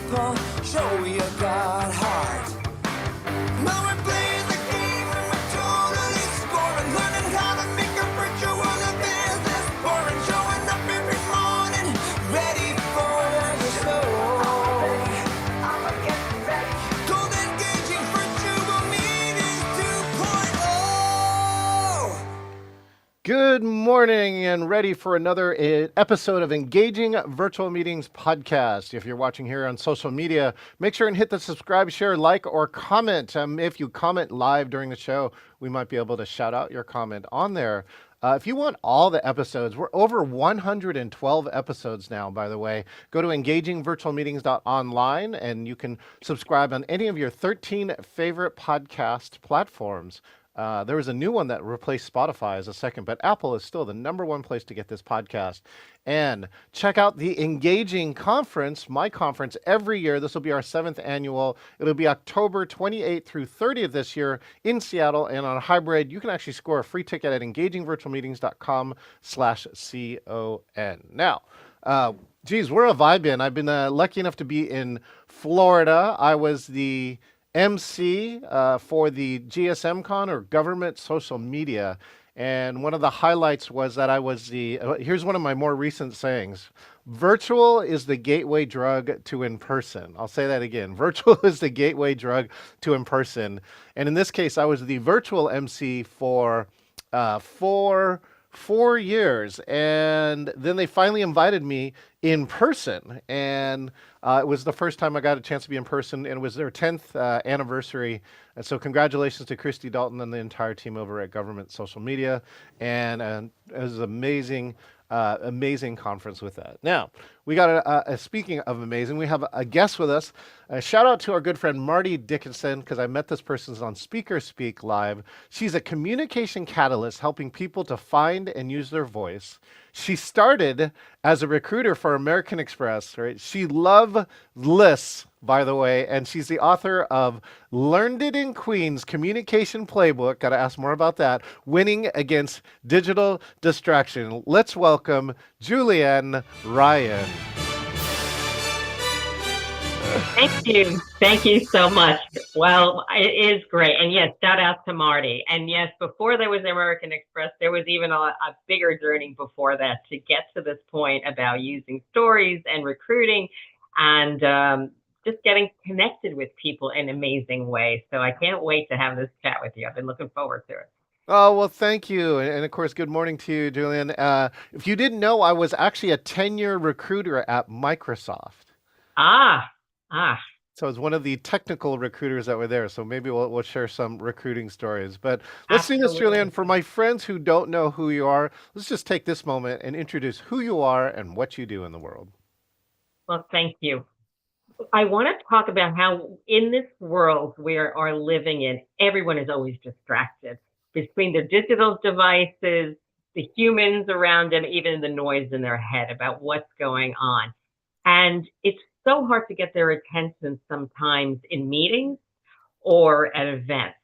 people, show you got heart. Now we're playing the game and we're totally scoring, learning how to make a virtual business boring, showing up every morning, ready for the show. Cold engaging virtual meetings 2.0. Good morning and ready for another episode of Engaging Virtual Meetings podcast. If you're watching here on social media, make sure and hit the subscribe, share, like, or comment. If you comment live during the show, we might be able to shout out your comment on there. If you want all the episodes, we're over 112 episodes now, by the way. Go to engagingvirtualmeetings.online and you can subscribe on any of your 13 favorite podcast platforms. There was a new one that replaced Spotify as a second, but Apple is still the number one place to get this podcast. And check out the Engaging Conference, my conference every year. This will be our 7th annual. It'll be October 28th through 30th this year in Seattle. And on a hybrid, you can actually score a free ticket at engagingvirtualmeetings.com/CON. Now, geez, we're a vibe in. I've been lucky enough to be in Florida. I was the MC for the GSM Con, or Government Social Media. And one of the highlights was that I was here's one of my more recent sayings: virtual is the gateway drug to in-person. I'll say that again. Virtual is the gateway drug to in-person. And in this case, I was the virtual MC for 4 years. And then they finally invited me in person. And it was the first time I got a chance to be in person, and it was their 10th anniversary. And so congratulations to Christy Dalton and the entire team over at Government Social Media. And it was an amazing conference with that. Now, we got speaking of amazing, we have a guest with us. A shout out to our good friend Marty Dickinson, because I met this person on Speaker Speak Live. She's a communication catalyst helping people to find and use their voice. She started as a recruiter for American Express, right? She loves lists, by the way, and she's the author of Learned It in Queens Communication Playbook. Got to ask more about that. Winning Against Digital Distraction. Let's welcome Julienne Ryan. Thank you. Thank you so much. Well, it is great. And yes, shout out to Marty. And yes, before there was American Express, there was even a bigger journey before that to get to this point about using stories and recruiting and just getting connected with people in amazing ways. So I can't wait to have this chat with you. I've been looking forward to it. Oh, well, thank you. And of course, good morning to you, Julian. If you didn't know, I was actually a 10-year recruiter at Microsoft. So it's one of the technical recruiters that were there. So maybe we'll share some recruiting stories. But let's do this, Julian. For my friends who don't know who you are, let's just take this moment and introduce who you are and what you do in the world. Well, thank you. I want to talk about how in this world we are living in, everyone is always distracted between their digital devices, the humans around them, even the noise in their head about what's going on. And it's so hard to get their attention sometimes in meetings or at events.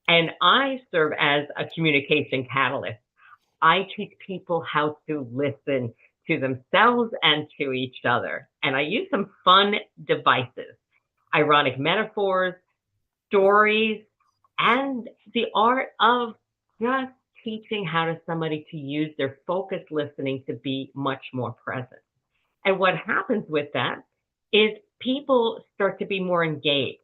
And I serve as a communication catalyst. I teach people how to listen to themselves and to each other. And I use some fun devices, ironic metaphors, stories, and the art of just teaching how to somebody to use their focused listening to be much more present. And what happens with that is people start to be more engaged.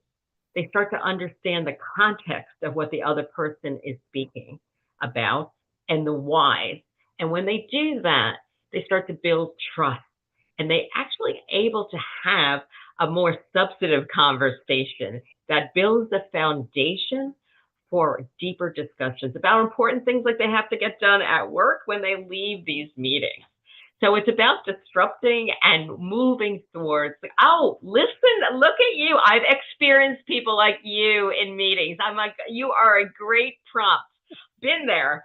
They start to understand the context of what the other person is speaking about and the whys. And when they do that, they start to build trust, and they actually able to have a more substantive conversation that builds a foundation for deeper discussions about important things like they have to get done at work when they leave these meetings. So it's about disrupting and moving towards, oh, listen, look at you. I've experienced people like you in meetings. I'm like, you are a great prompt. Been there.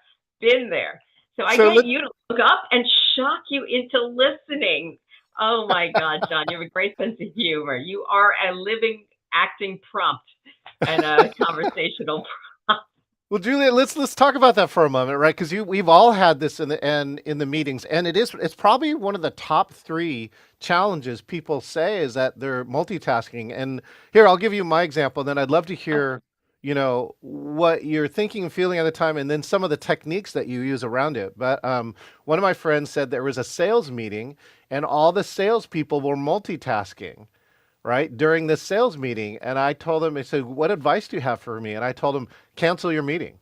So I get you to look up and shock you into listening. Oh my God, John, you have a great sense of humor. You are a living, acting prompt and a conversational prompt. Well, Julia, let's talk about that for a moment, right? Because we've all had this in the meetings, and it's probably one of the top three challenges people say is that they're multitasking. And here, I'll give you my example. Then I'd love to hear, what you're thinking and feeling at the time, and then some of the techniques that you use around it. But one of my friends said there was a sales meeting, and all the salespeople were multitasking, right, during this sales meeting. And I told him, I said, what advice do you have for me? And I told him, cancel your meeting.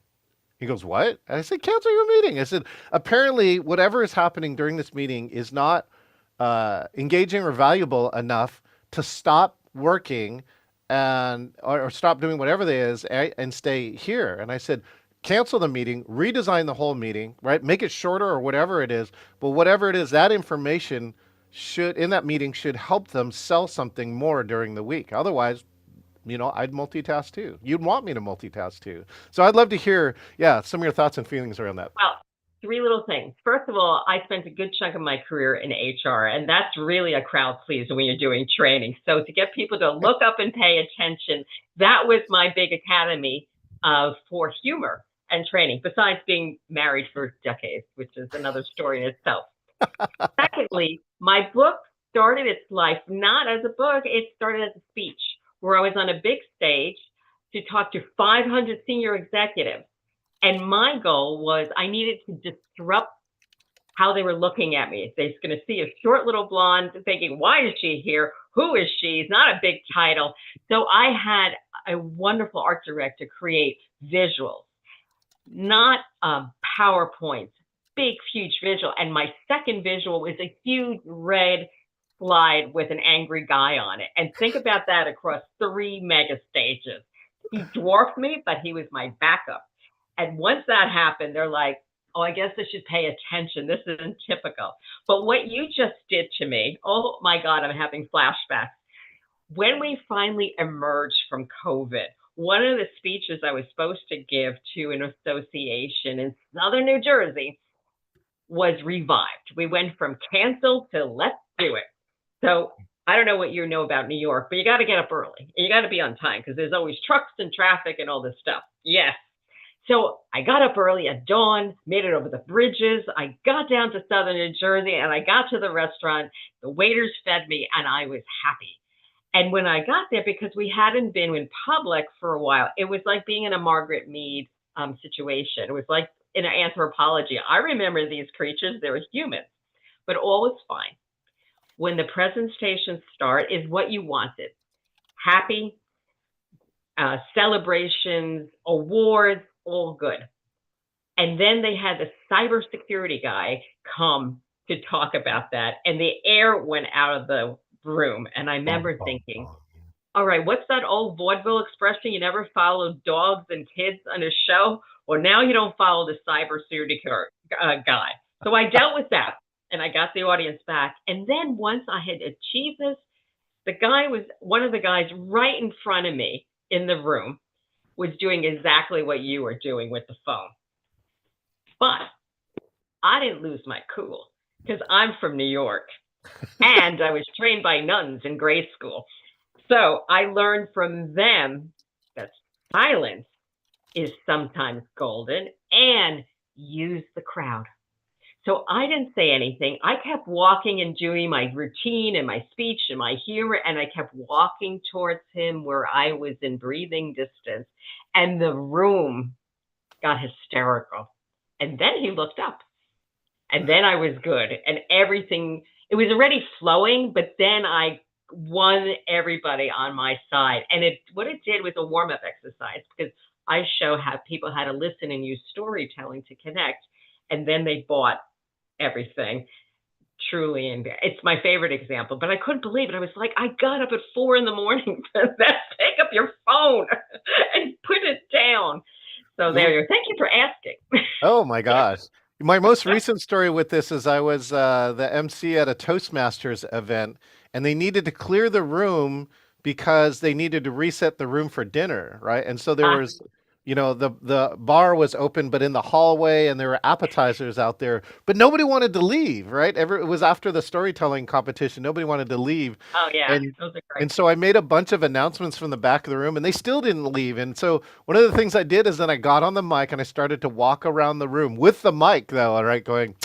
He goes, what? And I said, cancel your meeting. I said, apparently, whatever is happening during this meeting is not engaging or valuable enough to stop working or stop doing whatever it is and stay here. And I said, cancel the meeting, redesign the whole meeting, right? Make it shorter or whatever it is. But whatever it is, that information should in that meeting should help them sell something more during the week. Otherwise, I'd multitask too. You'd want me to multitask too. So I'd love to hear, yeah, some of your thoughts and feelings around that. Well, three little things. First of all, I spent a good chunk of my career in HR, and that's really a crowd pleaser when you're doing training. So to get people to look up and pay attention, that was my big academy for humor and training, besides being married for decades, which is another story in itself. Secondly, my book started its life not as a book, it started as a speech where I was on a big stage to talk to 500 senior executives. And my goal was I needed to disrupt how they were looking at me. They're going to see a short little blonde thinking, why is she here? Who is she? It's not a big title. So I had a wonderful art director create visuals, not PowerPoints, big, huge visual. And my second visual was a huge red slide with an angry guy on it. And think about that across 3 mega stages. He dwarfed me, but he was my backup. And once that happened, they're like, oh, I guess I should pay attention. This isn't typical. But what you just did to me, oh my God, I'm having flashbacks. When we finally emerged from COVID, one of the speeches I was supposed to give to an association in Southern New Jersey was revived. We went from cancel to let's do it. So I don't know what you know about New York, but you got to get up early. You got to be on time because there's always trucks and traffic and all this stuff. Yes. So I got up early at dawn, made it over the bridges. I got down to Southern New Jersey and I got to the restaurant. The waiters fed me and I was happy. And when I got there, because we hadn't been in public for a while, it was like being in a Margaret Mead situation. It was like in anthropology. I remember these creatures, they were humans, but all was fine. When the presentations start is what you wanted. Happy, celebrations, awards, all good. And then they had the cybersecurity guy come to talk about that, and the air went out of the room. And I remember thinking, all right, what's that old vaudeville expression? You never follow dogs and kids on a show? Well, now you don't follow the cybersecurity guy. So I dealt with that, and I got the audience back. And then once I had achieved this, one of the guys right in front of me in the room was doing exactly what you were doing with the phone. But I didn't lose my cool because I'm from New York and I was trained by nuns in grade school. So I learned from them that silence is sometimes golden and use the crowd. So I didn't say anything. I kept walking and doing my routine and my speech and my humor, and I kept walking towards him where I was in breathing distance. And the room got hysterical. And then he looked up. And then I was good. And everything, it was already flowing, but then I won everybody on my side. And what it did was a warm-up exercise because I show how people had to listen and use storytelling to connect. And then they bought everything truly. And it's my favorite example, but I couldn't believe it. I was like, I got up at 4 a.m. Pick up your phone and put it down. So there you go. Thank you for asking. Oh my gosh. My most recent story with this is I was the MC at a Toastmasters event and they needed to clear the room because they needed to reset the room for dinner, right? And so there was the bar was open, but in the hallway, and there were appetizers out there, but nobody wanted to leave, right? It was after the storytelling competition. Nobody wanted to leave, Oh yeah, and those are great. and so I made a bunch of announcements from the back of the room, and they still didn't leave. And so one of the things I did is then I got on the mic and I started to walk around the room with the mic, though, all right, going,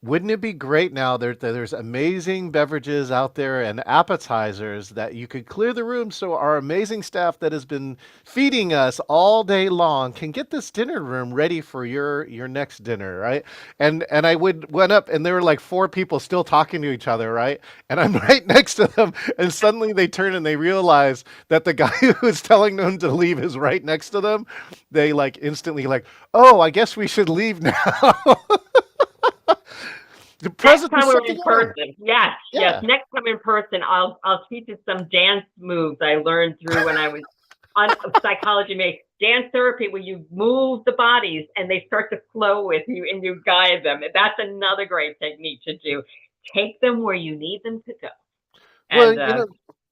wouldn't it be great now? There's amazing beverages out there and appetizers that you could clear the room so our amazing staff that has been feeding us all day long can get this dinner room ready for your next dinner, right? And I went up and there were like four people still talking to each other, right? And I'm right next to them, and suddenly they turn and they realize that the guy who was telling them to leave is right next to them. They like instantly like, oh, I guess we should leave now. The Next present time is we're in something on. person, yes, yes. Yeah. Next time in person, I'll teach you some dance moves I learned through when I was on psychology, make dance therapy, where you move the bodies and they start to flow with you and you guide them. That's another great technique to do. Take them where you need them to go. Well, And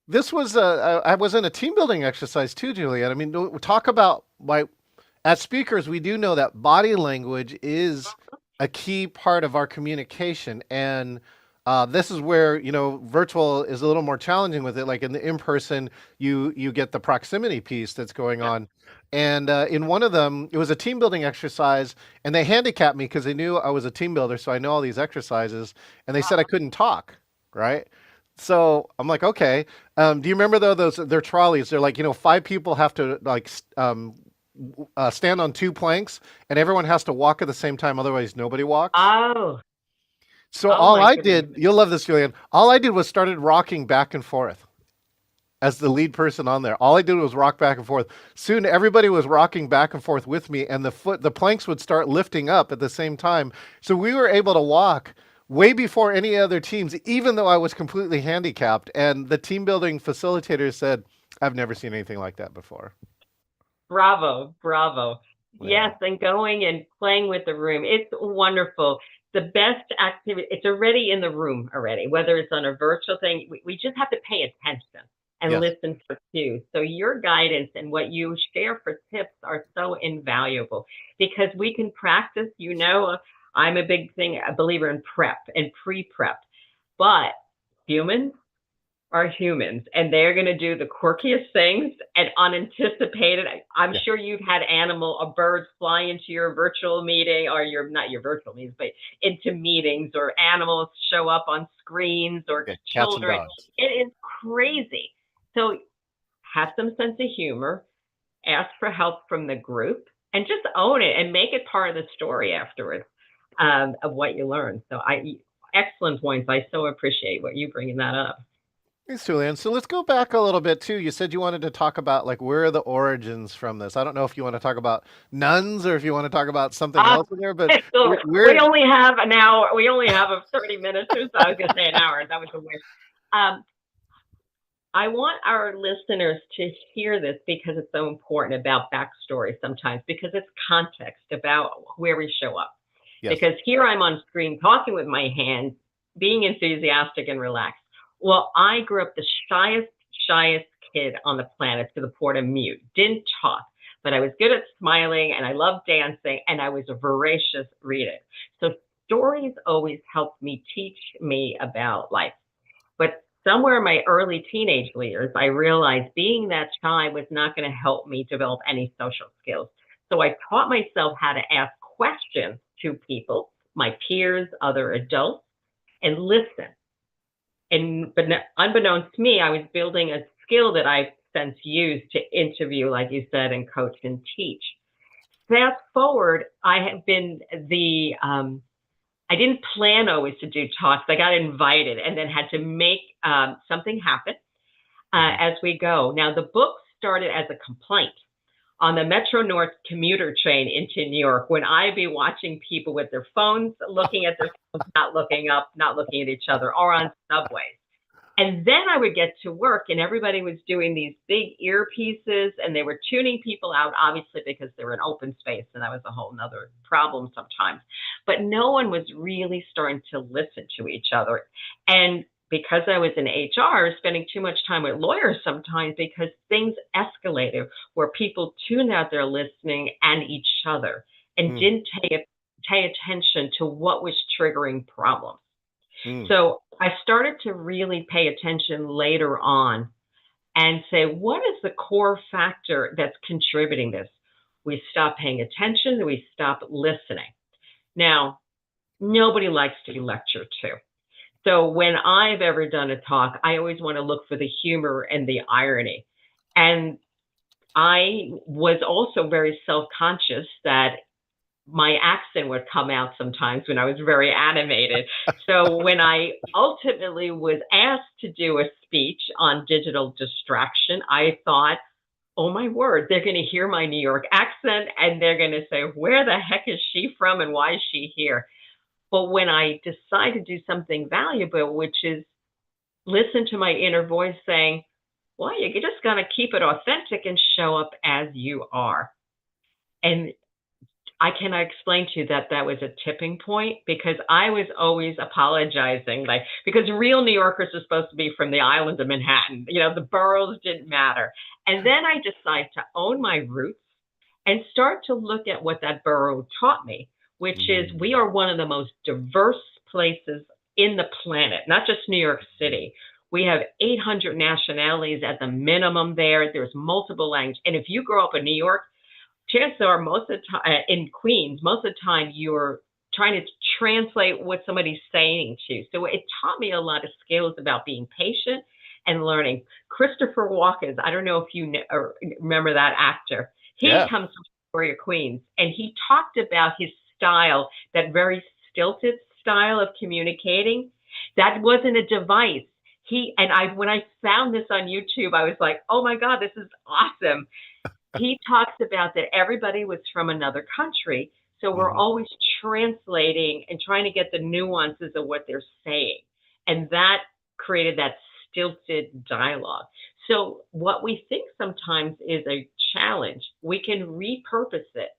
this was I was in a team building exercise too, Juliet. I mean, talk about like as speakers, we do know that body language is a key part of our communication, and this is where virtual is a little more challenging with it. Like in the in person, you get the proximity piece that's going yeah. on, and in one of them, it was a team building exercise, and they handicapped me because they knew I was a team builder, so I know all these exercises, and they said I couldn't talk, right? So I'm like, okay. Do you remember though those their trolleys? They're like, five people have to like stand on two planks, and everyone has to walk at the same time, otherwise nobody walks. Oh, So oh all my I goodness. did, you'll love this, Julian. All I did was started rocking back and forth as the lead person on there. All I did was rock back and forth. Soon everybody was rocking back and forth with me, and the planks would start lifting up at the same time. So we were able to walk way before any other teams, even though I was completely handicapped. And the team building facilitator said, I've never seen anything like that before. Bravo, bravo. Yeah. Yes, and going and playing with the room. It's wonderful. The best activity, it's already in the room already, whether it's on a virtual thing. We just have to pay attention and Yes. listen for cues. So your guidance and what you share for tips are so invaluable because we can practice. I'm a believer in prep and pre-prep, but humans are humans and they're going to do the quirkiest things and unanticipated. I'm Yeah. sure you've had birds fly into your virtual meeting or not your virtual meetings, but into meetings, or animals show up on screens, or Yeah. Cats and children. dogs. It is crazy. So have some sense of humor, ask for help from the group, and just own it and make it part of the story afterwards, of what you learned. Excellent points. I so appreciate what you bringing that up. Thanks, Julian. So let's go back a little bit too. You said you wanted to talk about like where are the origins from this. I don't know if you want to talk about nuns or if you want to talk about something Uh, else in there, but so we where? only have an hour. We only have a 30 minutes or so. I was going to say an hour. That was a wish. Um, I want our listeners to hear this because it's so important about backstory sometimes, because it's context about where we show up. Yes. Because here I'm on screen talking with my hands, being enthusiastic and relaxed. Well, I grew up the shyest kid on the planet, to the point of mute. Didn't talk, but I was good at smiling and I loved dancing and I was a voracious reader. So stories always helped me, teach me about life. But somewhere in my early teenage years, I realized being that shy was not going to help me develop any social skills. So I taught myself how to ask questions to people, my peers, other adults, and listen. But unbeknownst to me, I was building a skill that I've since used to interview, like you said, and coach and teach. Fast forward, I have been I didn't plan always to do talks. I got invited and then had to make something happen as we go. Now, the book started as a complaint on the Metro North commuter train into New York, when I'd be watching people with their phones, looking at their phones, not looking up, not looking at each other, or on subways. And then I would get to work and everybody was doing these big earpieces and they were tuning people out, obviously, because they were in open space. And that was a whole nother problem sometimes. But no one was really starting to listen to each other. And because I was in HR, spending too much time with lawyers sometimes because things escalated where people tuned out their listening and each other and Mm, didn't pay attention to what was triggering problems. mm, So I started to really pay attention later on and say, what is the core factor that's contributing this? We stop paying attention, we stop listening. Now, nobody likes to be lectured to. So when I've ever done a talk, I always want to look for the humor and the irony. And I was also very self conscious that my accent would come out sometimes when I was very animated. So when I ultimately was asked to do a speech on digital distraction, I thought, oh my word, they're going to hear my New York accent and they're going to say, where the heck is she from and why is she here? But when I decide to do something valuable, which is listen to my inner voice saying, well, you just got to keep it authentic and show up as you are. And I cannot explain to you that that was a tipping point because I was always apologizing, like, because real New Yorkers are supposed to be from the island of Manhattan. You know, the boroughs didn't matter. And then I decided to own my roots and start to look at what that borough taught me, which is mm. we are one of the most diverse places in the planet, not just New York City. We have 800 nationalities at the minimum there. There's multiple languages. And if you grow up in New York, chances are most of the time in Queens, most of the time you're trying to translate what somebody's saying to you. So it taught me a lot of skills about being patient and learning. Christopher Walken, I don't know if you remember that actor. He Yeah. comes from Victoria, Queens, and he talked about his style, that very stilted style of communicating. That wasn't a device. When I found this on YouTube, I was like, oh my God, this is awesome. He talks about that everybody was from another country. So we're Mhm. always translating and trying to get the nuances of what they're saying. And that created that stilted dialogue. So what we think sometimes is a challenge, we can repurpose it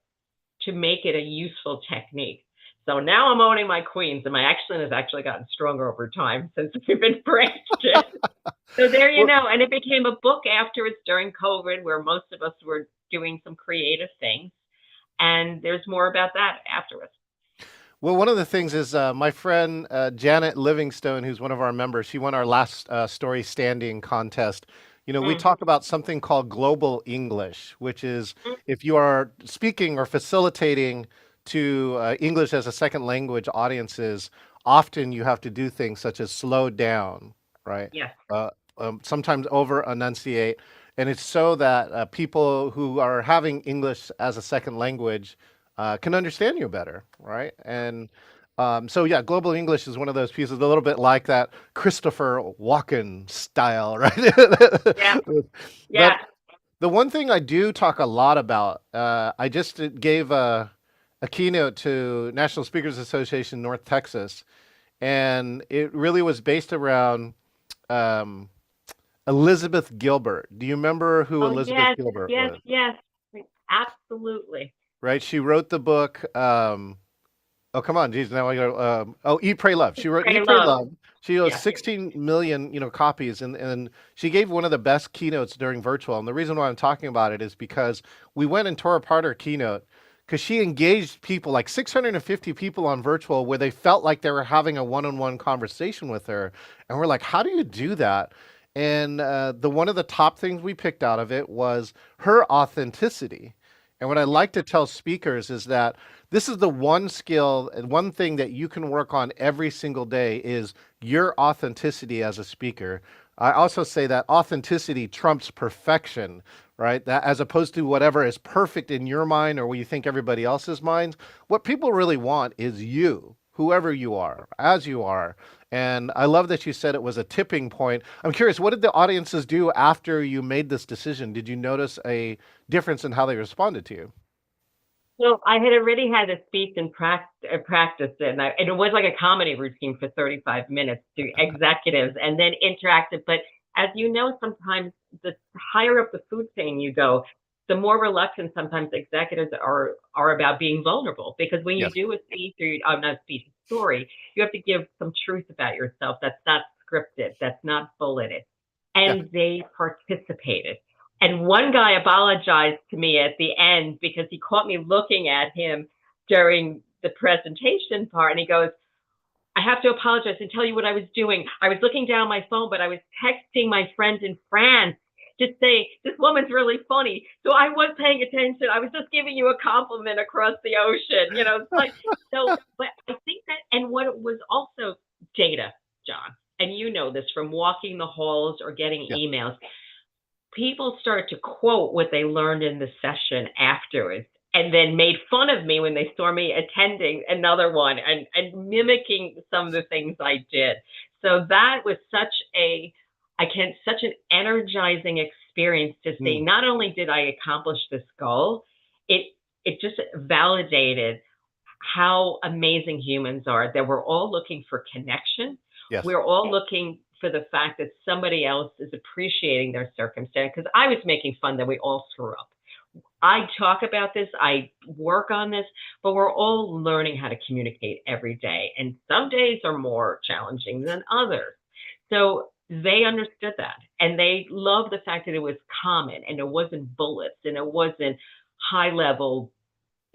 to make it a useful technique. So now I'm owning my queens, and my accent has actually gotten stronger over time since we've been branched in. So there you Well, know, and it became a book afterwards during COVID, where most of us were doing some creative things, and there's more about that afterwards. well, one of the things is my friend Janet Livingstone, who's one of our members, she won our last story standing contest. You know, we Mm, talk about something called global English, which is mm, if you are speaking or facilitating to English as a second language audiences, often you have to do things such as slow down, right? yes. Uh, sometimes over enunciate. And it's so that people who are having English as a second language can understand you better, right? And so, yeah, global English is one of those pieces, a little bit like that Christopher Walken style, right? Yeah. But Yeah. the one thing I do talk a lot about, I just gave a keynote to National Speakers Association North Texas, and it really was based around um, Elizabeth Gilbert. Do you remember who Oh, Elizabeth yes. Gilbert Yes. was? Yes. Absolutely. Right? She wrote the book. Oh, come on, geez. Now I go. Oh, Eat, Pray, Love. She wrote Pray Eat, Pray, love. Love. She has Yes. 16 million, copies, and she gave one of the best keynotes during virtual. And the reason why I'm talking about it is because we went and tore apart her keynote because she engaged people, like 650 people on virtual, where they felt like they were having a one-on-one conversation with her. And we're like, how do you do that? And the one of the top things we picked out of it was her authenticity. And what I like to tell speakers is that this is the one skill and one thing that you can work on every single day is your authenticity as a speaker. I also say that authenticity trumps perfection, right? That as opposed to whatever is perfect in your mind or what you think everybody else's minds. What people really want is you, whoever you are, as you are. And I love that you said it was a tipping point. I'm curious, what did the audiences do after you made this decision? Did you notice a difference in how they responded to you? Well, I had already had a speech and practiced it, and it was like a comedy routine for 35 minutes to executives and then interactive. But as you know, sometimes the higher up the food chain you go, the more reluctant sometimes executives are about being vulnerable. Because when you Yes. do a speech or not a speech, a story, you have to give some truth about yourself. That's scripted, that's not bulleted. And they participated. And one guy apologized to me at the end because he caught me looking at him during the presentation part. And he goes, I have to apologize and tell you what I was doing. I was looking down my phone, but I was texting my friend in France to say, this woman's really funny. So I was paying attention. I was just giving you a compliment across the ocean. It's like, so, but I think that, and what it was also data, John, and you know this from walking the halls or getting emails, people start to quote what they learned in the session afterwards, and then made fun of me when they saw me attending another one and mimicking some of the things I did. So that was such an energizing experience to see. Not only did I accomplish this goal, it just validated how amazing humans are, that we're all looking for connection. Yes. We're all looking for the fact that somebody else is appreciating their circumstance, because I was making fun that we all screw up. I talk about this, I work on this, but we're all learning how to communicate every day. And some days are more challenging than others. So they understood that. And they loved the fact that it was common and it wasn't bullets and it wasn't high level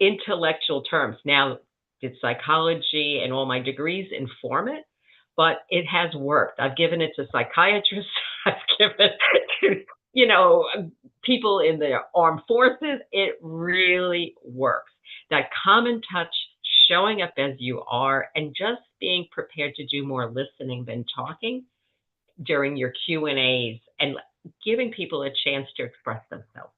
intellectual terms. Now, did psychology and all my degrees inform it? But it has worked. I've given it to psychiatrists. I've given it to, people in the armed forces. It really works. That common touch, showing up as you are, and just being prepared to do more listening than talking during your Q&As and giving people a chance to express themselves.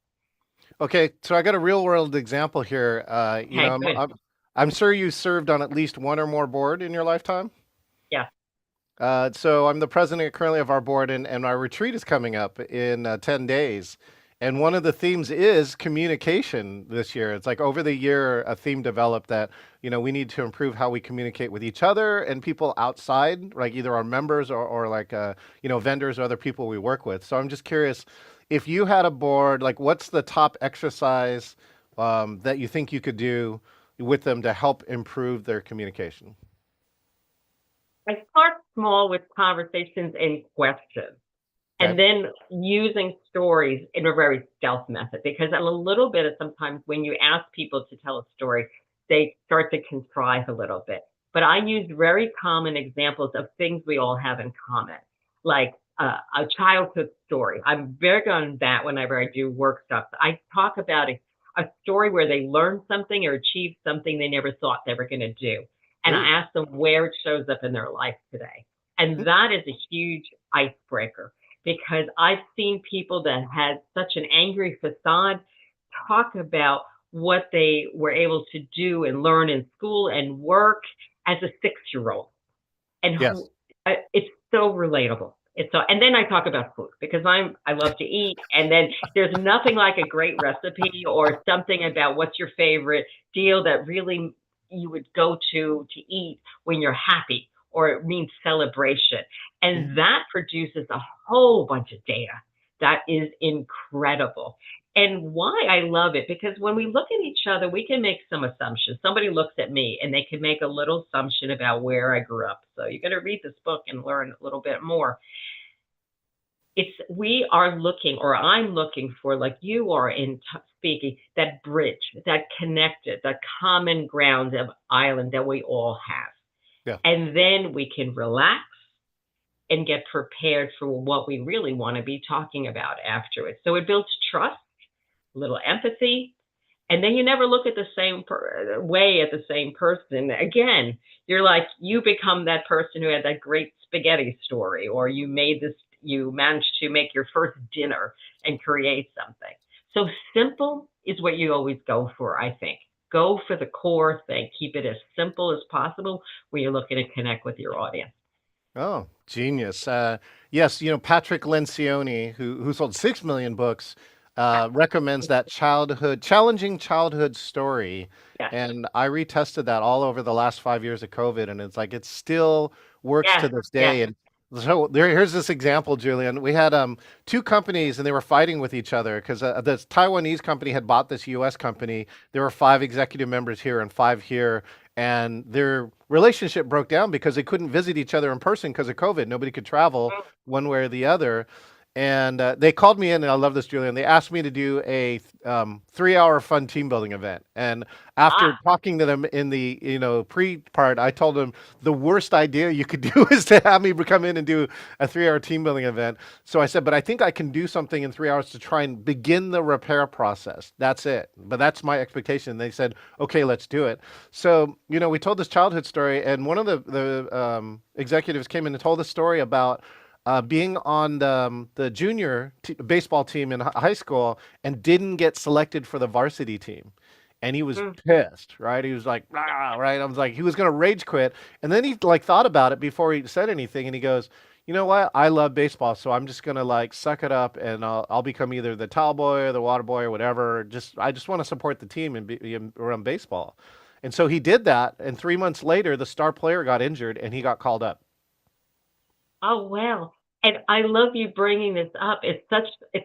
Okay, so I got a real world example here. I'm sure you served on at least one or more board in your lifetime. Yeah. So I'm the president currently of our board, and our retreat is coming up in 10 days. And one of the themes is communication this year. It's like over the year, a theme developed that, we need to improve how we communicate with each other and people outside, like either our members or like, vendors or other people we work with. So I'm just curious, if you had a board, like what's the top exercise that you think you could do with them to help improve their communication? I start small with conversations and questions. And then using stories in a very stealth method, because a little bit of sometimes when you ask people to tell a story, they start to contrive a little bit. But I use very common examples of things we all have in common, like a childhood story. I'm very good on that whenever I do workshops. I talk about a story where they learned something or achieved something they never thought they were going to do. And I ask them where it shows up in their life today. And that is a huge icebreaker, because I've seen people that had such an angry facade talk about what they were able to do and learn in school and work as a 6-year-old. And it's so relatable. And then I talk about food, because I love to eat. And then there's nothing like a great recipe or something about what's your favorite deal that really you would go to eat when you're happy, or it means celebration. And that produces a whole bunch of data that is incredible. And why I love it, because when we look at each other, we can make some assumptions. Somebody looks at me and they can make a little assumption about where I grew up. So you're going to read this book and learn a little bit more. We are looking, or I'm looking for, like you are in speaking, that bridge, that connected, that common ground of island that we all have. Yeah. And then we can relax and get prepared for what we really want to be talking about afterwards. So it builds trust, a little empathy, and then you never look at the same way at the same person again. You're like, you become that person who had that great spaghetti story, or you managed to make your first dinner and create something. So simple is what you always go for, I think. Go for the core thing. Keep it as simple as possible when you're looking to connect with your audience. Oh, genius. Yes, Patrick Lencioni, who sold 6 million books, recommends that challenging childhood story. Yes. And I retested that all over the last 5 years of COVID, and it's like it still works to this day. Yes. And so here's this example, Julian. We had 2 companies, and they were fighting with each other because the Taiwanese company had bought this U.S. company. There were 5 executive members here and 5 here, and their relationship broke down because they couldn't visit each other in person because of COVID. Nobody could travel one way or the other. And they called me in, and I love this, Julian. They asked me to do a 3-hour fun team building event. And after Ah, talking to them in the pre part, I told them the worst idea you could do is to have me come in and do a 3-hour team building event. So I said, but I think I can do something in 3 hours to try and begin the repair process. That's it. But that's my expectation. They said, okay, let's do it. So we told this childhood story, and one of the executives came in and told a story about being on the junior baseball team in high school and didn't get selected for the varsity team. And he was mm. pissed, right? He was like, "Rah," right? I was like, he was going to rage quit. And then he like thought about it before he said anything. And he goes, you know what? I love baseball. So I'm just going to like suck it up, and I'll become either the towel boy or the water boy or whatever. I just want to support the team and run baseball. And so he did that. And 3 months later, the star player got injured and he got called up. Oh, wow. And I love you bringing this up. It's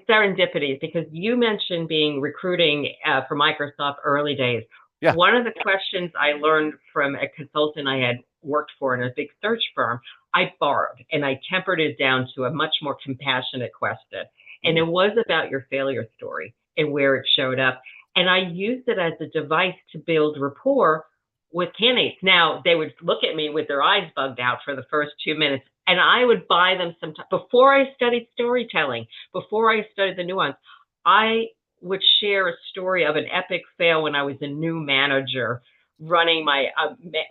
serendipity because you mentioned being recruiting for Microsoft early days. Yeah. One of the questions I learned from a consultant I had worked for in a big search firm, I borrowed and I tempered it down to a much more compassionate question. And Mm, it was about your failure story and where it showed up. And I used it as a device to build rapport with candidates. Now, they would look at me with their eyes bugged out for the first 2 minutes, and I would buy them some time. Before I studied storytelling, before I studied the nuance, I would share a story of an epic fail when I was a new manager running my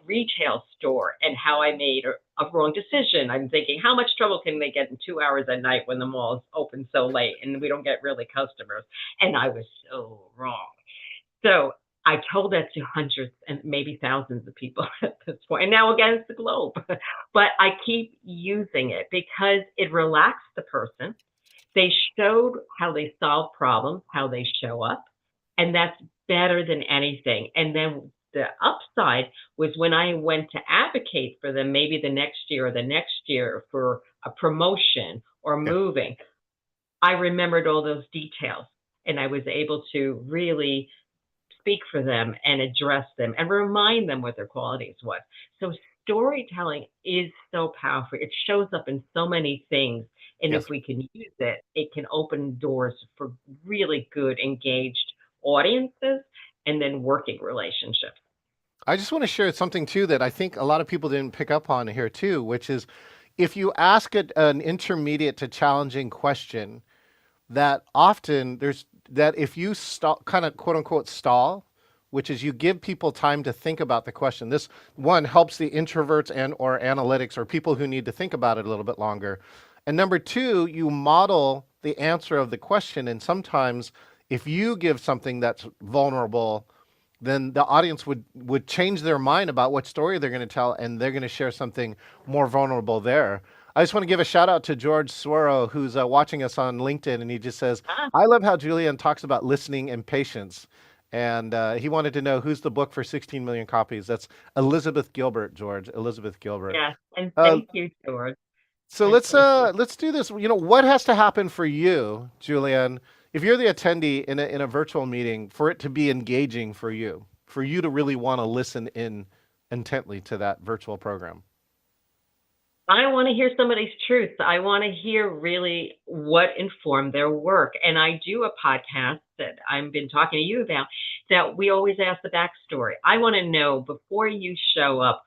retail store and how I made a wrong decision. I'm thinking, how much trouble can they get in 2 hours at night when the mall is open so late and we don't get really customers? And I was so wrong. So I told that to hundreds and maybe thousands of people at this point, and now against the globe. But I keep using it because it relaxed the person. They showed how they solve problems, how they show up, and that's better than anything. And then the upside was when I went to advocate for them, maybe the next year or the next year for a promotion or yeah. moving, I remembered all those details and I was able to really speak for them and address them and remind them what their qualities was. So storytelling is so powerful. It shows up in so many things. And if Yes. we can use it, it can open doors for really good, engaged audiences and then working relationships. I just want to share something too that I think a lot of people didn't pick up on here too, which is if you ask an intermediate to challenging question, that often there's that if you stall, kind of quote unquote stall, which is you give people time to think about the question. This one helps the introverts and or analytics or people who need to think about it a little bit longer. And number two, you model the answer of the question. And sometimes if you give something that's vulnerable, then the audience would change their mind about what story they're going to tell, and they're going to share something more vulnerable there. I just want to give a shout out to George Swero, who's watching us on LinkedIn, and he just says, Ah, "I love how Julian talks about listening and patience." And he wanted to know who's the book for 16 million copies. That's Elizabeth Gilbert, George. Elizabeth Gilbert. yes. And Uh, thank you, George. so And thank you. let's do this. What has to happen for you, Julian, if you're the attendee in a virtual meeting, for it to be engaging for you to really want to listen in intently to that virtual program? I want to hear somebody's truth. I want to hear really what informed their work. And I do a podcast that I've been talking to you about that we always ask the backstory. I want to know before you show up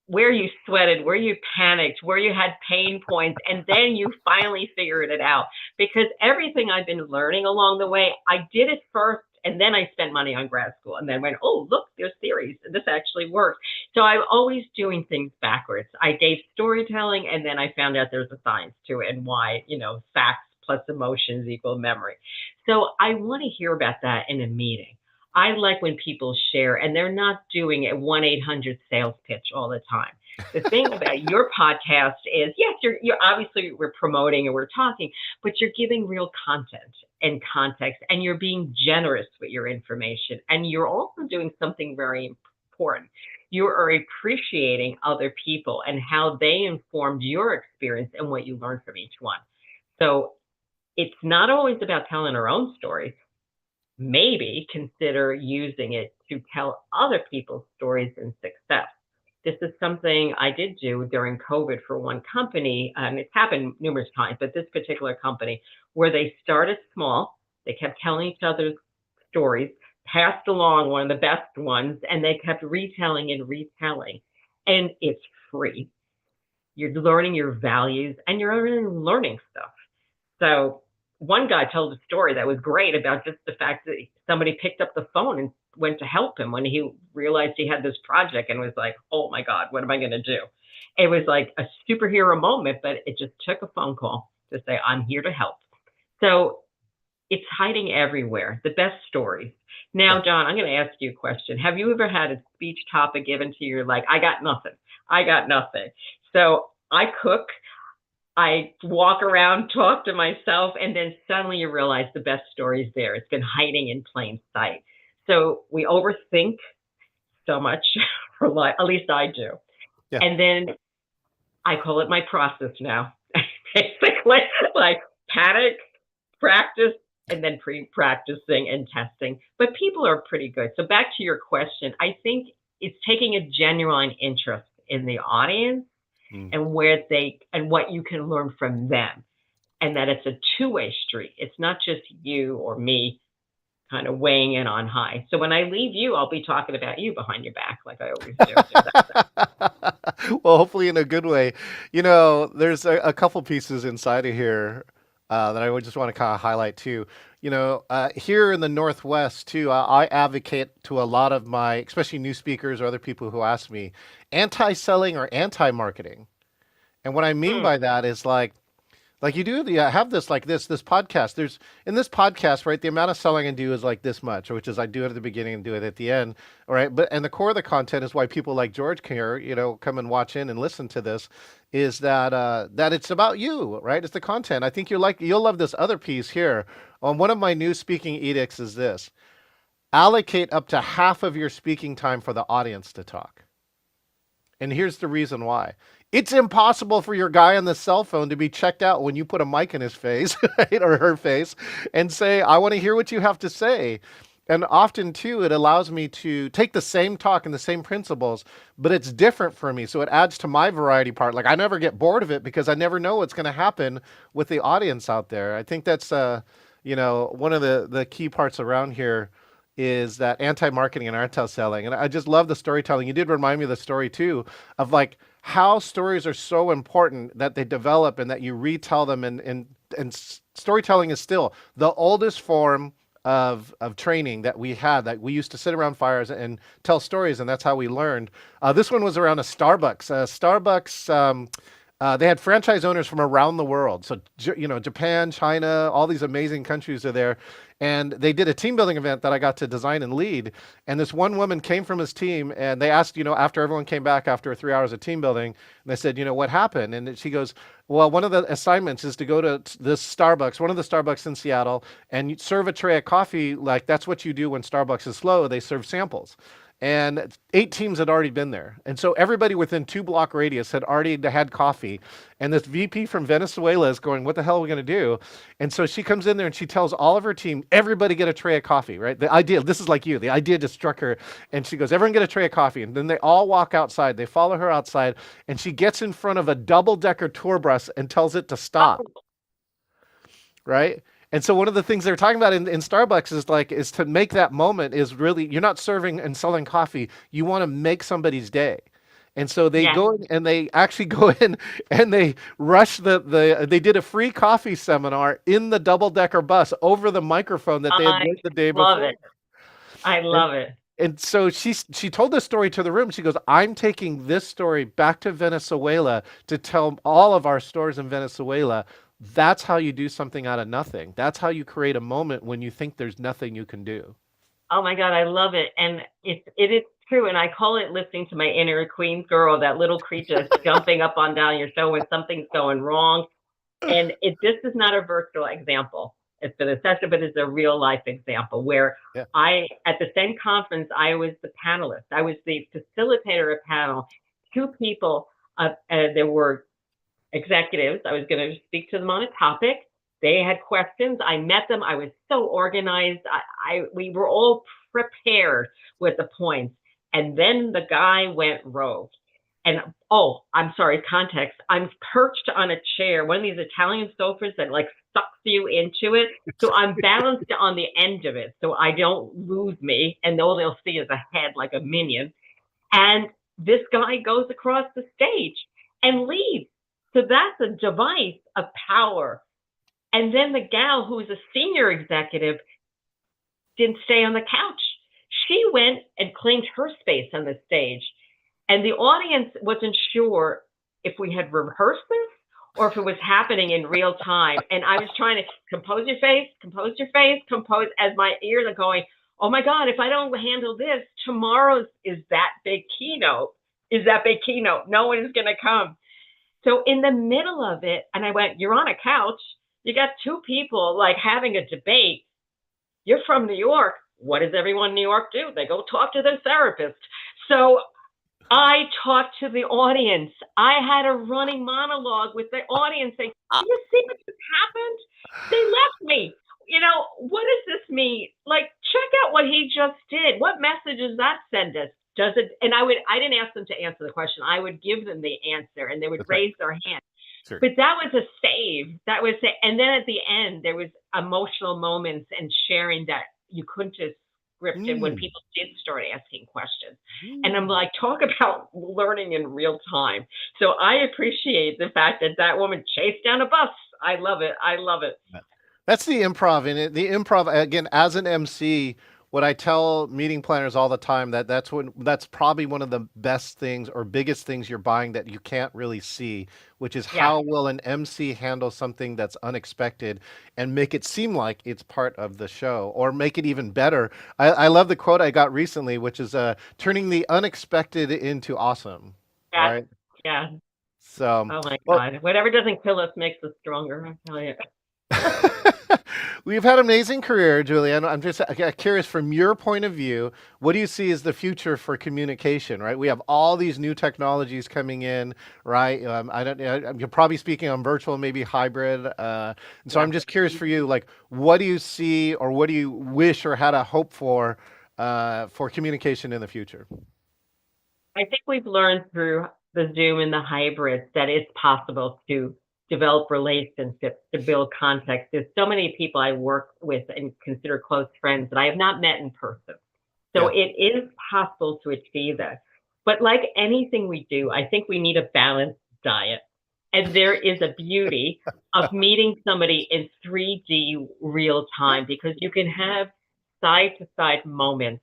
where you sweated, where you panicked, where you had pain points, and then you finally figured it out. Because everything I've been learning along the way, I did it first, and then I spent money on grad school, and then went, oh, look, there's theories. This actually works. So I'm always doing things backwards. I gave storytelling, and then I found out there's a science to it and why, facts plus emotions equal memory. So I want to hear about that in a meeting. I like when people share and they're not doing a 1-800 sales pitch all the time. The thing about your podcast is, yes, you're obviously we're promoting and we're talking, but you're giving real content and context and you're being generous with your information. And you're also doing something very important. You are appreciating other people and how they informed your experience and what you learned from each one. So it's not always about telling our own stories. maybe consider using it to tell other people's stories and success. This is something I did do during COVID for one company. It's happened numerous times, but this particular company, where they started small, they kept telling each other's stories, passed along one of the best ones, and they kept retelling and retelling. And it's free. You're learning your values and you're learning stuff. So one guy told a story that was great about just the fact that somebody picked up the phone and went to help him when he realized he had this project and was like, oh my God, what am I going to do? It was like a superhero moment, but it just took a phone call to say, I'm here to help. So it's hiding everywhere, the best stories. Yeah. Now, John, I'm going to ask you a question. Have you ever had a speech topic given to you like, I got nothing? I got nothing. So I cook, I walk around, talk to myself, and then suddenly you realize the best story is there. It's been hiding in plain sight. So we overthink so much for life, at least I do. Yeah. And then I call it my process now. Basically, like panic, practice, and then pre-practicing and testing. But people are pretty good. So back to your question, I think it's taking a genuine interest in the audience and where they and what you can learn from them, and that it's a two-way street. It's not just you or me kind of weighing in on high. So when I leave you, I'll be talking about you behind your back like I always do. Well, hopefully in a good way. You know, there's a couple pieces inside of here that I would just want to kind of highlight too. You know, here in the Northwest too, I advocate to a lot of my, especially new speakers or other people who ask me, anti-selling or anti-marketing. And what I mean by that is like you do the have this like this podcast. There's in this podcast, right? The amount of selling I do is like this much, which is I do it at the beginning and do it at the end, all right? But and the core of the content is why people like George care, you know, come and watch in and listen to this, is that that it's about you, right? It's the content. I think you'll love this other piece here. One of my new speaking edicts is this: allocate up to half of your speaking time for the audience to talk. And here's the reason why. It's impossible for your guy on the cell phone to be checked out when you put a mic in his face, right, or her face, and say, I want to hear what you have to say. And often, too, it allows me to take the same talk and the same principles, but it's different for me. So it adds to my variety part. Like I never get bored of it because I never know what's going to happen with the audience out there. I think that's, you know, one of the key parts around here is that anti-marketing and anti-selling. And I just love the storytelling. You did remind me of the story too, of like how stories are so important that they develop and that you retell them. And storytelling is still the oldest form of training that we had, that we used to sit around fires and tell stories. And that's how we learned. This one was around a Starbucks. They had franchise owners from around the world. So, you know, Japan, China, all these amazing countries are there. And they did a team building event that I got to design and lead. And this one woman came from his team and they asked, you know, after everyone came back after 3 hours of team building, and they said, you know, what happened? And she goes, well, one of the assignments is to go to this Starbucks, one of the Starbucks in Seattle, and serve a tray of coffee. Like that's what you do when Starbucks is slow. They serve samples. And 8 teams had already been there. And so everybody within 2-block radius had already had coffee. And this VP from Venezuela is going, what the hell are we going to do? And so she comes in there and she tells all of her team, everybody get a tray of coffee, right? The idea, this is like you, the idea just struck her. And she goes, everyone get a tray of coffee. And then they all walk outside. They follow her outside. And she gets in front of a double-decker tour bus and tells it to stop, right? And so one of the things they're talking about in Starbucks is to make that moment is really, you're not serving and selling coffee. You want to make somebody's day. And so they go in and they actually go in and they rush they did a free coffee seminar in the double-decker bus over the microphone that they had made the day before. Love it. I love it. And so she told this story to the room. She goes, I'm taking this story back to Venezuela to tell all of our stores in Venezuela. That's how you do something out of nothing. That's how you create a moment when you think there's nothing you can do. Oh my God, I love it. And it is true. And I call it listening to my inner queen girl, that little creature that's jumping up on down your show when something's going wrong. And this is not a virtual example. It's been a session, but it's a real life example where at the same conference, I was the panelist. I was the facilitator of panel. 2 people, there were executives. I was going to speak to them on a topic. They had questions. I met them. I was so organized. We were all prepared with the points. And then the guy went rogue. And oh, I'm sorry, context. I'm perched on a chair, one of these Italian sofas that like sucks you into it. So I'm balanced on the end of it so I don't lose me. And all they'll see is a head like a minion. And this guy goes across the stage and leaves. So that's a device of power. And then the gal who was a senior executive didn't stay on the couch. She went and claimed her space on the stage. And the audience wasn't sure if we had rehearsed this or if it was happening in real time. And I was trying to compose your face, compose as my ears are going, oh my God, if I don't handle this, tomorrow's is that big keynote. No one is going to come. So in the middle of it, and I went, you're on a couch. You got two people like having a debate. You're from New York. What does everyone in New York do? They go talk to their therapist. So I talked to the audience. I had a running monologue with the audience saying, do you see what just happened? They left me. What does this mean? Like, check out what he just did. What message does that send us? Does it? And I didn't ask them to answer the question. I would give them the answer and they would raise their hand. Sure. But that was a save. And then at the end, there was emotional moments and sharing that you couldn't just script it when people did start asking questions. And I'm like, talk about learning in real time. So I appreciate the fact that woman chased down a bus. I love it. That's the improv in it. The improv, again, as an MC, what I tell meeting planners all the time, that's probably one of the best things or biggest things you're buying that you can't really see, which is how will an MC handle something that's unexpected and make it seem like it's part of the show or make it even better. I love the quote I got recently, which is turning the unexpected into awesome. Right? Yeah. So, oh my God, whatever doesn't kill us makes us stronger. I tell you. We've had an amazing career, Julienne. I'm just curious, from your point of view, what do you see as the future for communication, right? We have all these new technologies coming in, right? You're probably speaking on virtual, maybe hybrid. And so I'm just curious for you, like, what do you see or what do you wish or had a hope for communication in the future? I think we've learned through the Zoom and the hybrid that it's possible to develop relationships, to build context. There's so many people I work with and consider close friends that I have not met in person. So it is possible to achieve that. But like anything we do, I think we need a balanced diet. And there is a beauty of meeting somebody in 3D real time because you can have side to side moments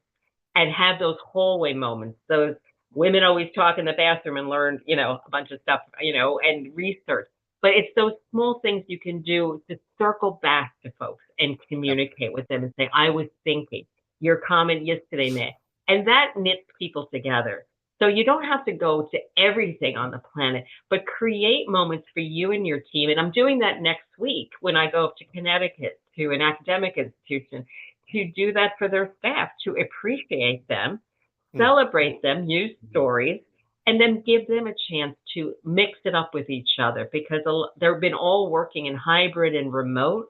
and have those hallway moments. Those women always talk in the bathroom and learn, a bunch of stuff, and research. But it's those small things you can do to circle back to folks and communicate with them and say, I was thinking, your comment yesterday, May. And that knits people together. So you don't have to go to everything on the planet, but create moments for you and your team. And I'm doing that next week when I go up to Connecticut to an academic institution to do that for their staff, to appreciate them, celebrate them, use stories, and then give them a chance to mix it up with each other because they've been all working in hybrid and remote.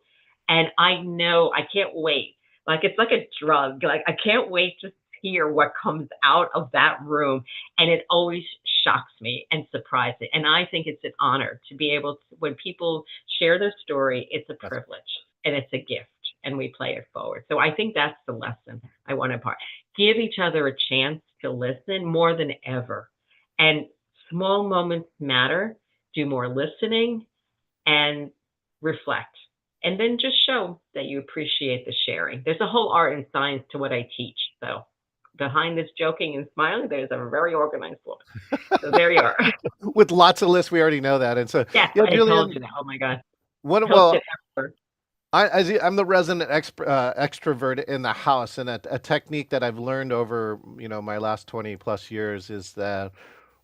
And I know I can't wait. Like, it's like a drug. Like, I can't wait to hear what comes out of that room. And it always shocks me and surprises me. And I think it's an honor to be able to, when people share their story, it's a privilege and it's a gift and we play it forward. So I think that's the lesson I want to impart. Give each other a chance to listen more than ever. And small moments matter. Do more listening and reflect. And then just show that you appreciate the sharing. There's a whole art and science to what I teach. So behind this joking and smiling, there's a very organized look. So there you are. With lots of lists, we already know that. And so, I told you that. Oh my God. I'm the resident extrovert in the house, and a technique that I've learned over my last 20 plus years is that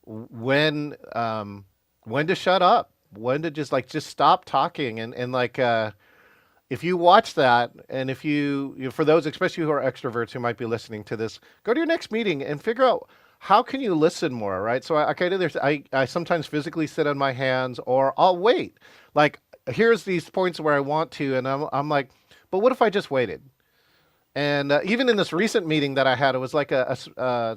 when to shut up, when to just stop talking, and if you watch that, and if you for those especially who are extroverts who might be listening to this, go to your next meeting and figure out how can you listen more, right? So I sometimes physically sit on my hands, or I'll wait. Like, here's these points where I want to, and I'm like, but what if I just waited? And even in this recent meeting that I had, it was like a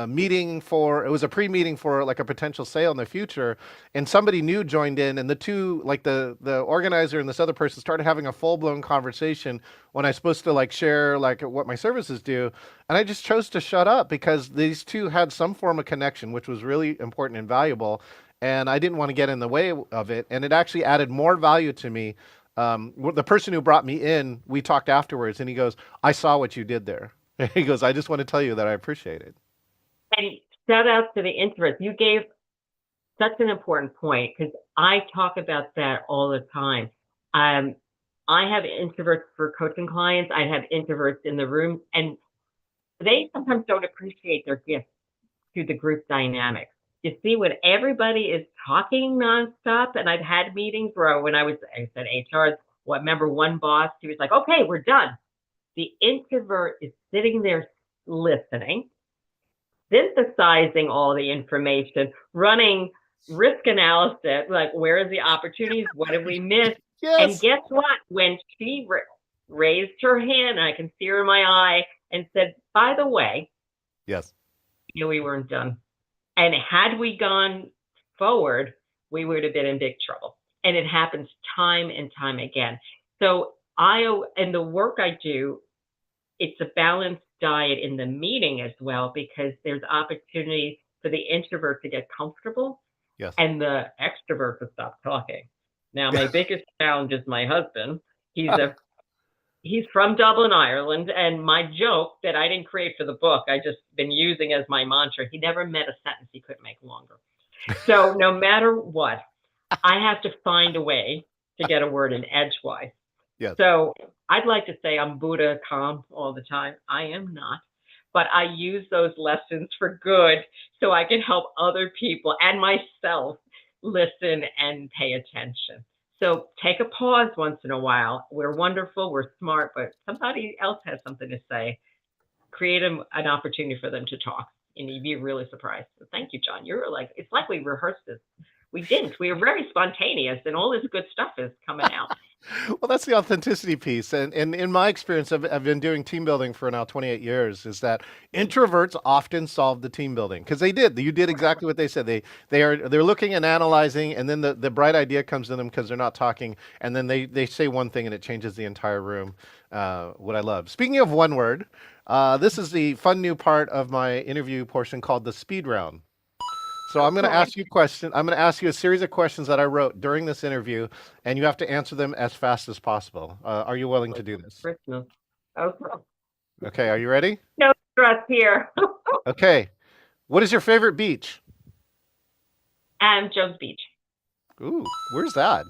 meeting for, it was a pre-meeting for like a potential sale in the future. And somebody new joined in, and the two, like the organizer and this other person started having a full-blown conversation when I was supposed to like share like what my services do. And I just chose to shut up because these two had some form of connection, which was really important and valuable. And I didn't want to get in the way of it. And it actually added more value to me. The person who brought me in, we talked afterwards, and he goes, "I saw what you did there." He goes, "I just want to tell you that I appreciate it." And shout out to the introverts. You gave such an important point because I talk about that all the time. I have introverts for coaching clients. I have introverts in the room, and they sometimes don't appreciate their gifts to the group dynamic. You see, when everybody is talking nonstop, and I've had meetings where when I said HR, what remember one boss, he was like, okay, we're done. The introvert is sitting there listening, synthesizing all the information, running risk analysis, like where are the opportunities? What have we missed? And Yes. guess what? When she raised her hand, I can see her in my eye and said, by the way, Yes. we weren't done. And had we gone forward, we would have been in big trouble. And it happens time and time again. So in the work I do, it's a balanced diet in the meeting as well, because there's opportunity for the introvert to get comfortable Yes. and the extrovert to stop talking. Now, my biggest challenge is my husband. He's from Dublin, Ireland, and my joke that I didn't create for the book, I just been using as my mantra. He never met a sentence he couldn't make longer. So no matter what, I have to find a way to get a word in edgewise. Yes. So I'd like to say I'm Buddha calm all the time. I am not, but I use those lessons for good so I can help other people and myself listen and pay attention. So take a pause once in a while. We're wonderful, we're smart, but somebody else has something to say. Create an opportunity for them to talk, and you'd be really surprised. So thank you, John. You're like, it's like we rehearsed this. We didn't. We were very spontaneous, and all this good stuff is coming out. Well, that's the authenticity piece. And in my experience, I've been doing team building for now 28 years, is that introverts often solve the team building because they did. You did exactly what they said. They're looking and analyzing, and then the bright idea comes to them because they're not talking, and then they say one thing and it changes the entire room. What I love. Speaking of one word, this is the fun new part of my interview portion called the speed round. So I'm going to ask you questions. I'm going to ask you a series of questions that I wrote during this interview, and you have to answer them as fast as possible. Are you willing to do this? Christmas. Okay. Okay, are you ready? No stress here. Okay. What is your favorite beach? Jones Beach. Ooh, where's that?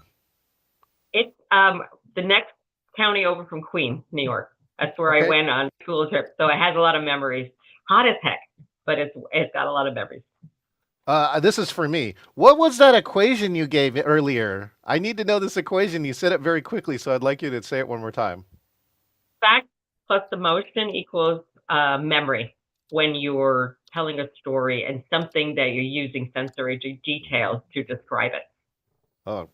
It's the next county over from Queens, New York. That's where I Okay. went on school trip. So it has a lot of memories. Hot as heck, but it's got a lot of memories. This is for me. What was that equation you gave earlier? I need to know this equation. You said it very quickly, so I'd like you to say it one more time. Fact plus emotion equals memory when you're telling a story and something that you're using sensory details to describe it. Oh,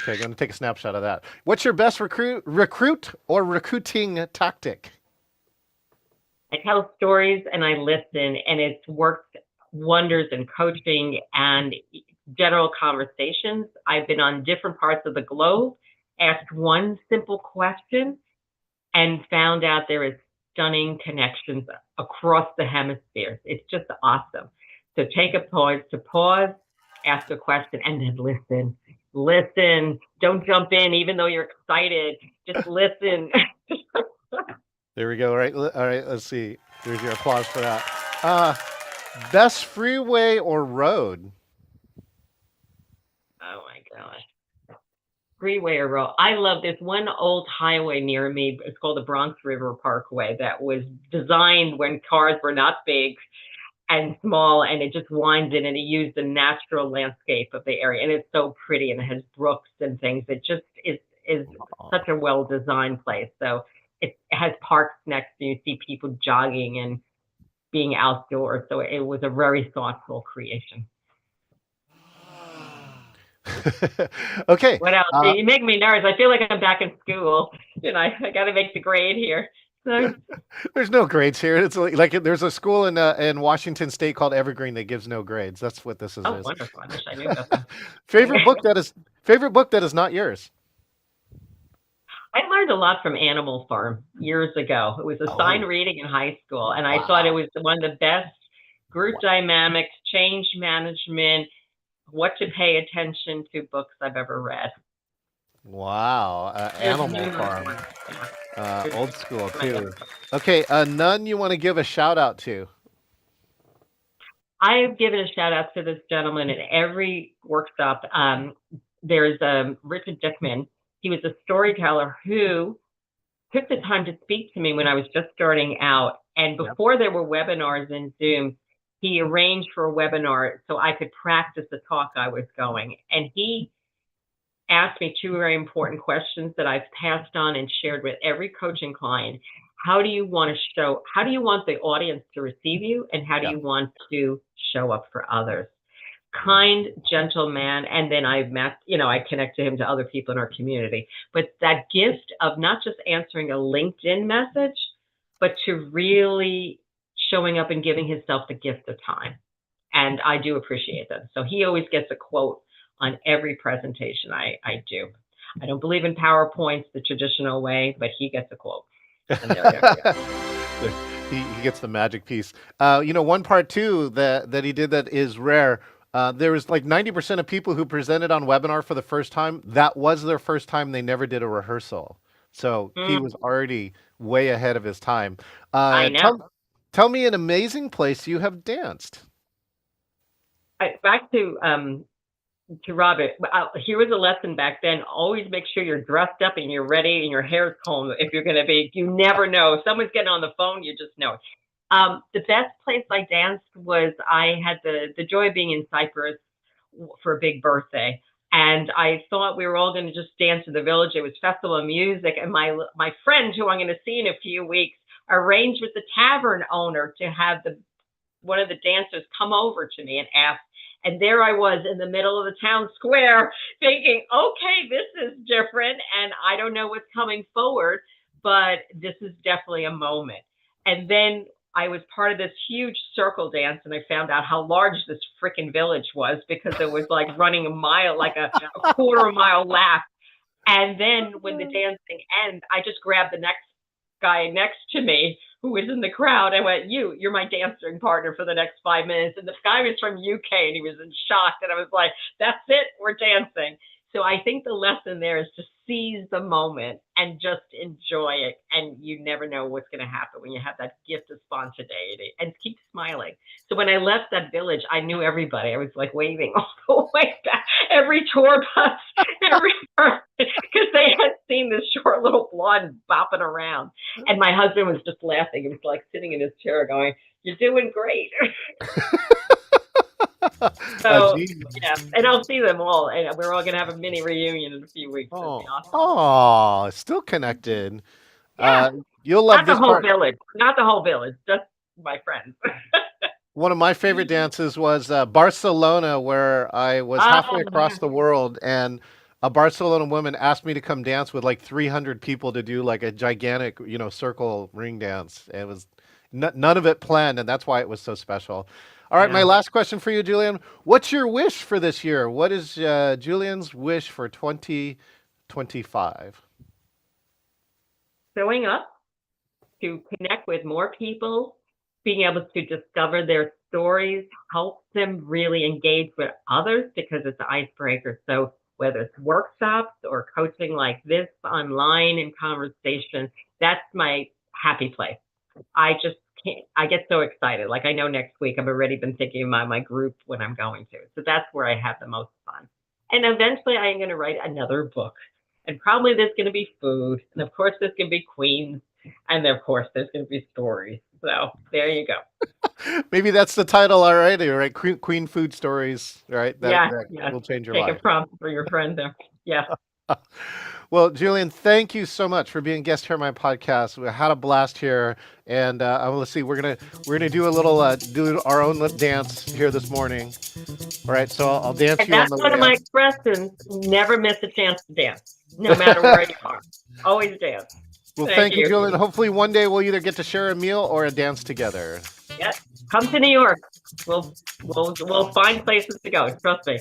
okay. Going to take a snapshot of that. What's your best recruit or recruiting tactic? I tell stories and I listen, and it's worked wonders in coaching and general conversations. I've been on different parts of the globe, asked one simple question, and found out there is stunning connections across the hemispheres. It's just awesome. So take a pause, ask a question, and then listen. Listen. Don't jump in, even though you're excited. Just listen. There we go. All right. All right. Let's see. There's your applause for that. Best freeway or road? Oh my gosh. Freeway or road. I love this one old highway near me. It's called the Bronx River Parkway that was designed when cars were not big and small, and it just winds in, and it used the natural landscape of the area. And it's so pretty, and it has brooks and things. It just is such a well-designed place. So it has parks next to you. See people jogging and being outdoors. So it was a very thoughtful creation. Okay. What else? Uh, You make me nervous. I feel like I'm back in school. I got to make the grade here. So, there's no grades here. It's like there's a school in Washington State called Evergreen that gives no grades. That's what this oh, is. wonderful. I wish I knew about that. Favorite book that is favorite book that is not yours. I learned a lot from Animal Farm years ago. It was assigned Oh, reading in high school, and I thought it wow. was one of the best group Wow. dynamics, change management, what to pay attention to books I've ever read. Wow. There's Animal numerous Farm. ones. Yeah, there's Old school plenty of too. them. Okay, none you want to give a shout out to? I've given a shout out to this gentleman at every workshop. There's Richard Dickman. He was a storyteller who took the time to speak to me when I was just starting out. And Yep. before there were webinars in Zoom, he arranged for a webinar so I could practice the talk I was going. And he asked me two very important questions that I've passed on and shared with every coaching client. How do you want the audience to receive you? And how do Yeah. you want to show up for others? Kind, gentle man. And then I connected him to other people in our community. But that gift of not just answering a LinkedIn message, but to really showing up and giving himself the gift of time. And I do appreciate that. So he always gets a quote on every presentation I do. I don't believe in PowerPoints the traditional way, but he gets a quote. And there we go. He gets the magic piece. One part too that he did that is rare. There was like 90% of people who presented on webinar for the first time. That was their first time. They never did a rehearsal. So he was already way ahead of his time. I know. Tell me an amazing place you have danced. Back to Robert, here was a lesson back then. Always make sure you're dressed up and you're ready and your hair's combed. If you're going to be, you never know. If someone's getting on the phone, you just know. The best place I danced was I had the joy of being in Cyprus for a big birthday. And I thought we were all going to just dance in the village. It was festival of music. And my friend, who I'm going to see in a few weeks, arranged with the tavern owner to have one of the dancers come over to me and ask. And there I was in the middle of the town square thinking, okay, this is different. And I don't know what's coming forward, but this is definitely a moment. And then I was part of this huge circle dance, and I found out how large this freaking village was because it was like running a mile, like a quarter mile lap. And then when the dancing ends, I just grabbed the next guy next to me who was in the crowd. I went, you're my dancing partner for the next 5 minutes. And the guy was from UK and he was in shock. And I was like, that's it, we're dancing. So I think the lesson there is to seize the moment and just enjoy it. And you never know what's going to happen when you have that gift of spontaneity, and keep smiling. So when I left that village, I knew everybody. I was like waving all the way back, every tour bus, every person, because they had seen this short little blonde bopping around. And my husband was just laughing. He was like sitting in his chair going, you're doing great. So, yeah, and I'll see them all. And we're all going to have a mini reunion in a few weeks. Oh, Awesome. oh, still connected. Yeah. You'll love Not the this whole part. village. Not the whole village. Just my friends. One of my favorite dances was Barcelona, where I was halfway across the world, and a Barcelona woman asked me to come dance with like 300 people to do like a gigantic, circle ring dance. And it was none of it planned, and that's why it was so special. All right, my last question for you, Julian. What's your wish for this year? What is Julian's wish for 2025? Showing up to connect with more people, being able to discover their stories, help them really engage with others because it's an icebreaker. So whether it's workshops or coaching like this online in conversation, that's my happy place. I just can't, I get so excited. Like I know next week I've already been thinking about my group when I'm going to. So that's where I have the most fun. And eventually I am going to write another book. And probably there's going to be food. And of course there's going to be queens. And of course there's going to be stories. So there you go. Maybe that's the title already, right? Queen food stories, right? That Yeah. will change your Take life. a prompt for your friend there. Yeah. Well, Julian, thank you so much for being a guest here on my podcast. We had a blast here, and let's see, we're gonna do a little do our own little dance here this morning. All right, so I'll dance And you on that's the one way of my up. expressions. Never miss a chance to dance, no matter where you are. Always dance. Well, Thank thank you, you. Julian. Hopefully, one day we'll either get to share a meal or a dance together. Yes. Come to New York. We'll find places to go. Trust me.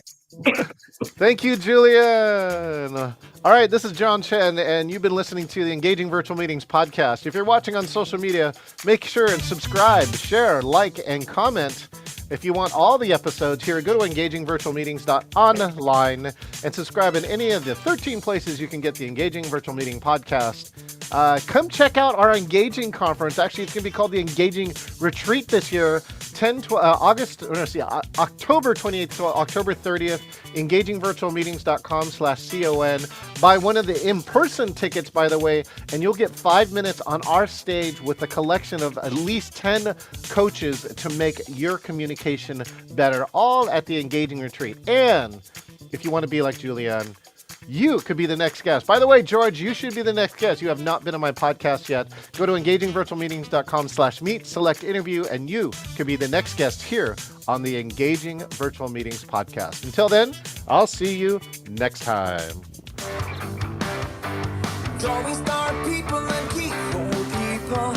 Thank you, Julian. All right, this is John Chen, and you've been listening to the Engaging Virtual Meetings podcast. If you're watching on social media, make sure and subscribe, share, like, and comment. If you want all the episodes here, go to engagingvirtualmeetings.online and subscribe in any of the 13 places you can get the Engaging Virtual Meeting podcast. Come check out our Engaging conference. Actually, it's going to be called the Engaging Retreat this year, October 28th to October 30th, engagingvirtualmeetings.com/CON. Buy one of the in-person tickets, by the way, and you'll get 5 minutes on our stage with a collection of at least 10 coaches to make your communication better, all at the Engaging Retreat. And if you want to be like Julianne, you could be the next guest. By the way, George, you should be the next guest. You have not been on my podcast yet. Go to engagingvirtualmeetings.com/meet, select interview, and you could be the next guest here on the Engaging Virtual Meetings podcast. Until then, I'll see you next time. Drawing star people and keep old people.